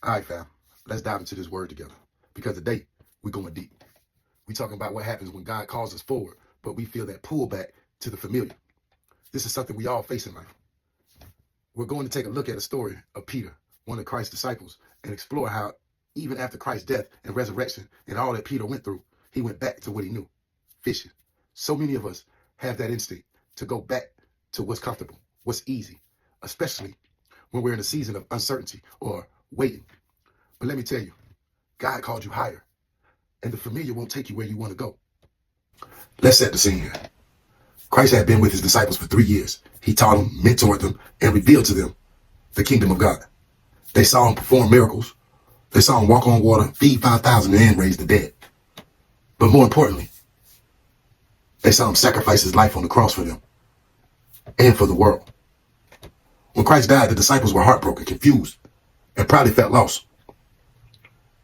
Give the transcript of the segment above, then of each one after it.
All right, fam. Let's dive into this word together. Because today, we're going deep. We're talking about what happens when God calls us forward, but we feel that pull back to the familiar. This is something we all face in life. We're going to take a look at a story of Peter, one of Christ's disciples, and explore how, even after Christ's death and resurrection and all that Peter went through, he went back to what he knew, fishing. So many of us have that instinct to go back to what's comfortable, what's easy, especially when we're in a season of uncertainty or waiting. But let me tell you, God called you higher, and the familiar won't take you where you want to go. Let's set the scene here. Christ had been with his disciples for 3 years. He taught them, mentored them, and revealed to them the kingdom of God. They saw him perform miracles. They saw him walk on water, feed 5,000, and raise the dead. But more importantly, they saw him sacrifice his life on the cross for them and for the world. When Christ died, the disciples were heartbroken, confused, and probably felt lost.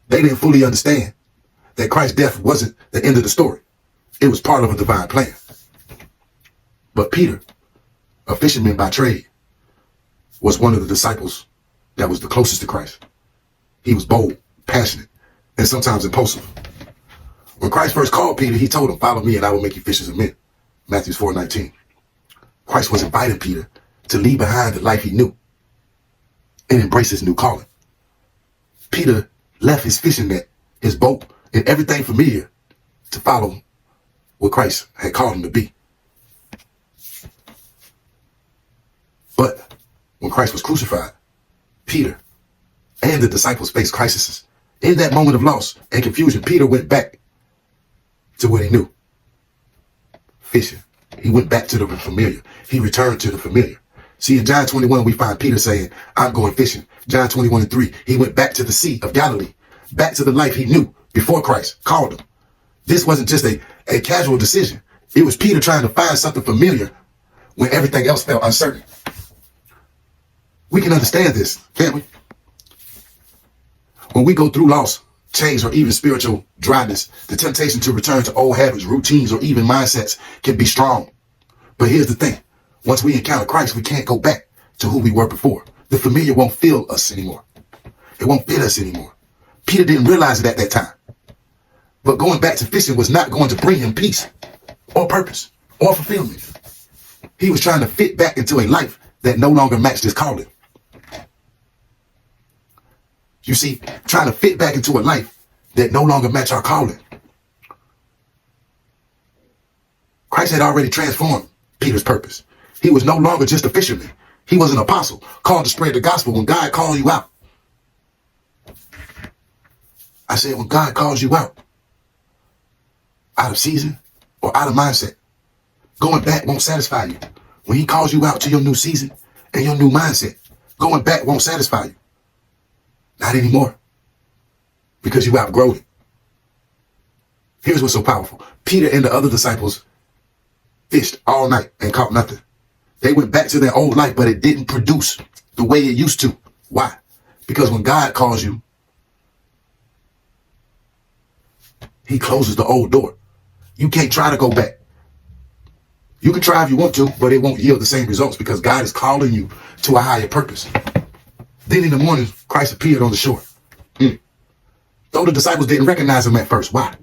They didn't fully understand that Christ's death wasn't the end of the story. It was part of a divine plan. But Peter, a fisherman by trade, was one of the disciples that was the closest to Christ. He was bold, passionate, and sometimes impulsive. When Christ first called Peter, he told him, "Follow me and I will make you fishers of men." Matthew 4:19. Christ was inviting Peter to leave behind the life he knew and embrace his new calling. Peter left his fishing net, his boat, and everything familiar to follow what Christ had called him to be. But when Christ was crucified, Peter and the disciples faced crises. In that moment of loss and confusion, Peter went back to what he knew, fishing. He went back to the familiar. He returned to the familiar. See, in John 21, we find Peter saying, "I'm going fishing." John 21:3, he went back to the Sea of Galilee, back to the life he knew before Christ called him. This wasn't just a casual decision. It was Peter trying to find something familiar when everything else felt uncertain. We can understand this, can't we? When we go through loss, change, or even spiritual dryness, the temptation to return to old habits, routines, or even mindsets can be strong. But here's the thing. Once we encounter Christ, we can't go back to who we were before. The familiar won't fill us anymore. It won't fit us anymore. Peter didn't realize it at that time. But going back to fishing was not going to bring him peace or purpose or fulfillment. He was trying to fit back into a life that no longer matched his calling. You see, trying to fit back into a life that no longer matched our calling. Christ had already transformed Peter's purpose. He was no longer just a fisherman. He was an apostle called to spread the gospel. When God called you out, I said, when God calls you out of season or out of mindset, going back won't satisfy you. When he calls you out to your new season and your new mindset, going back won't satisfy you. Not anymore. Because you outgrow it. Here's what's so powerful. Peter and the other disciples fished all night and caught nothing. They went back to their old life, but it didn't produce the way it used to. Why? Because when God calls you, he closes the old door. You can't try to go back. You can try if you want to, but it won't yield the same results because God is calling you to a higher purpose. Then in the morning, Christ appeared on the shore. Though the disciples didn't recognize him at first. Why?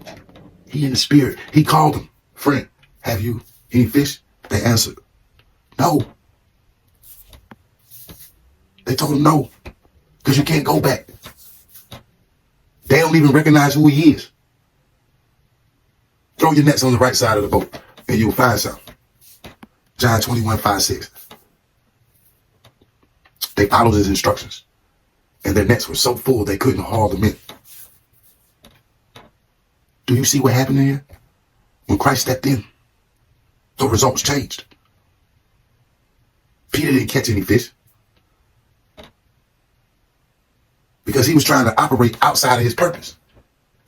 He in the spirit. He called them. "Friend, have you any fish?" They answered, "No." They told him no, because you can't go back. They don't even recognize who he is. Throw your nets on the right side of the boat and you'll find some. John 21:5-6. They followed his instructions, and their nets were so full they couldn't haul them in. Do you see what happened here? When Christ stepped in, the results changed. Peter didn't catch any fish because he was trying to operate outside of his purpose.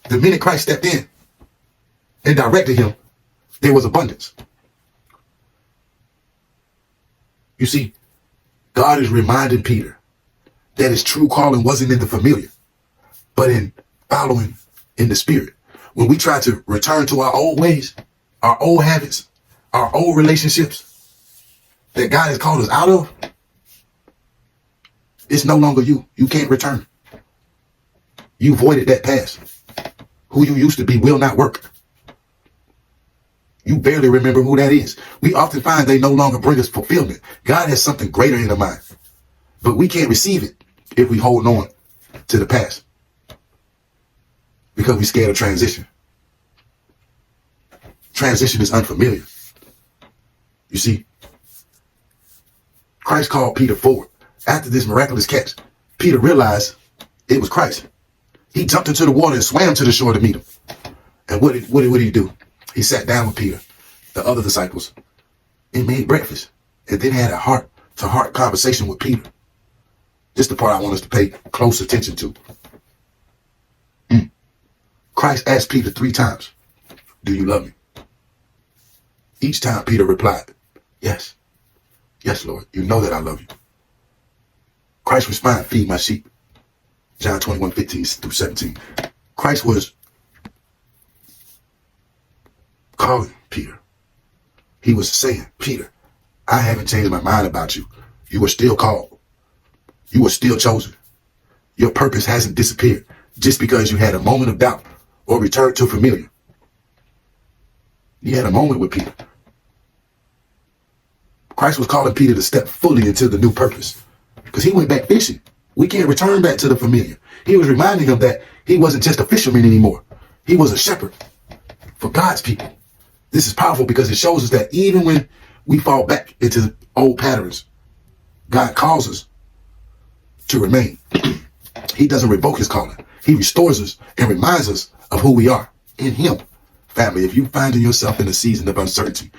The minute Christ stepped in and directed him, there was abundance. You see, God is reminding Peter that his true calling wasn't in the familiar, but in following in the spirit. When we try to return to our old ways, our old habits, our old relationships that God has called us out of, it's no longer you. You can't return. You voided that past. Who you used to be will not work. You barely remember who that is. We often find they no longer bring us fulfillment. God has something greater in mind, but we can't receive it if we hold on to the past because we're scared of transition. Transition is unfamiliar. You see, Christ called Peter forward. After this miraculous catch, Peter realized it was Christ. He jumped into the water and swam to the shore to meet him. And what did he do? He sat down with Peter, the other disciples, and made breakfast, and then had a heart-to-heart conversation with Peter. This is the part I want us to pay close attention to. Christ asked Peter 3 times, "Do you love me?" Each time Peter replied, "Yes. Yes, Lord, you know that I love you." Christ responded, "Feed my sheep." John 21:15-17. Christ was calling Peter. He was saying, "Peter, I haven't changed my mind about you. You are still called. You are still chosen. Your purpose hasn't disappeared just because you had a moment of doubt or returned to familiar." He had a moment with Peter. Christ was calling Peter to step fully into the new purpose because he went back fishing. We can't return back to the familiar. He was reminding him that he wasn't just a fisherman anymore. He was a shepherd for God's people. This is powerful because it shows us that even when we fall back into old patterns, God calls us to remain. He doesn't revoke his calling. He restores us and reminds us of who we are in him. Family, if you find yourself in a season of uncertainty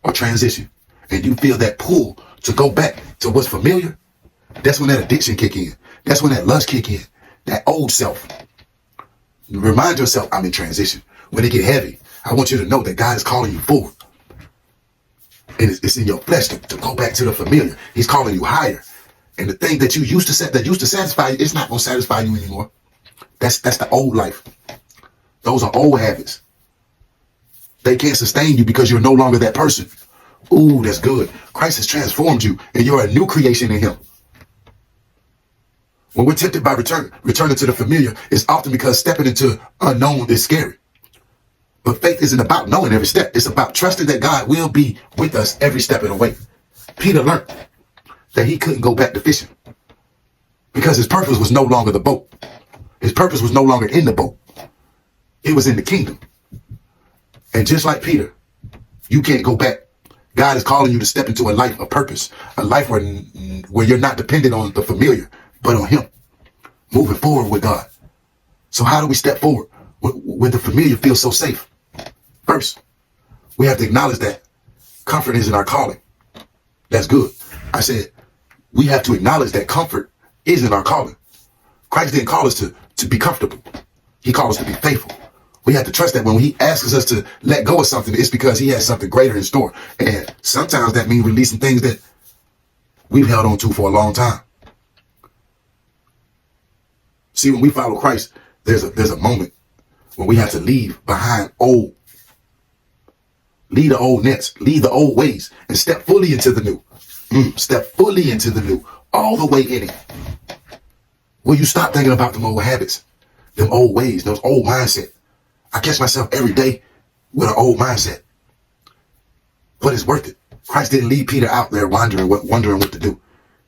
or transition and you feel that pull to go back to what's familiar, that's when that addiction kick in. That's when that lust kick in. That old self. Remind yourself, I'm in transition. When it get heavy, I want you to know that God is calling you forward. And it's in your flesh to go back to the familiar. He's calling you higher. And the thing that you used to satisfy you, it's not going to satisfy you anymore. That's the old life. Those are old habits. They can't sustain you because you're no longer that person. Ooh, that's good. Christ has transformed you and you're a new creation in him. When we're tempted by returning to the familiar, it's often because stepping into unknown is scary. But faith isn't about knowing every step. It's about trusting that God will be with us every step of the way. Peter learned that he couldn't go back to fishing because his purpose was no longer the boat. His purpose was no longer in the boat. It was in the kingdom. And just like Peter, you can't go back. God is calling you to step into a life of purpose, a life where you're not dependent on the familiar, but on him, moving forward with God. So how do we step forward when the familiar feels so safe? First, we have to acknowledge that comfort isn't our calling. That's good. I said, we have to acknowledge that comfort isn't our calling. Christ didn't call us to be comfortable. He called us to be faithful. We have to trust that when he asks us to let go of something, it's because he has something greater in store. And sometimes that means releasing things that we've held on to for a long time. See, when we follow Christ, there's a moment when we have to leave behind leave the old nets, leave the old ways, and step fully into the new. Step fully into the new, all the way in it. Will you stop thinking about them old habits, them old ways, those old mindset? I catch myself every day with an old mindset, but it's worth it. Christ didn't leave Peter out there wondering what to do.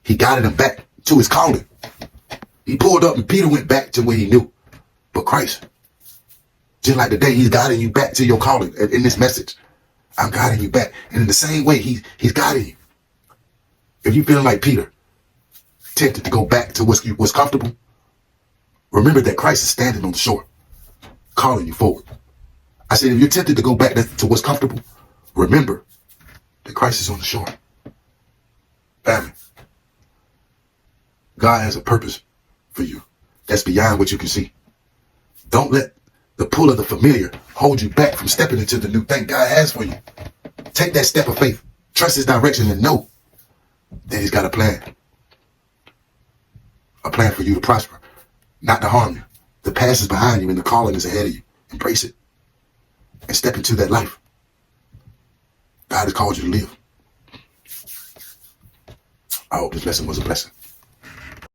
He guided him back to his calling. He pulled up and Peter went back to where he knew. But Christ, just like today, he's guiding you back to your calling in this message. I'm guiding you back. And in the same way, he's guiding you. If you're feeling like Peter, tempted to go back to what's comfortable, remember that Christ is standing on the shore, calling you forward. I said, if you're tempted to go back to what's comfortable, remember that Christ is on the shore. Family, God has a purpose for you that's beyond what you can see. Don't let the pull of the familiar hold you back from stepping into the new thing God has for you. Take that step of faith, trust his direction, and know that he's got a plan for you to prosper, not to harm you. The past is behind you and the calling is ahead of you. Embrace it and step into that life God has called you to live. I hope this lesson was a blessing.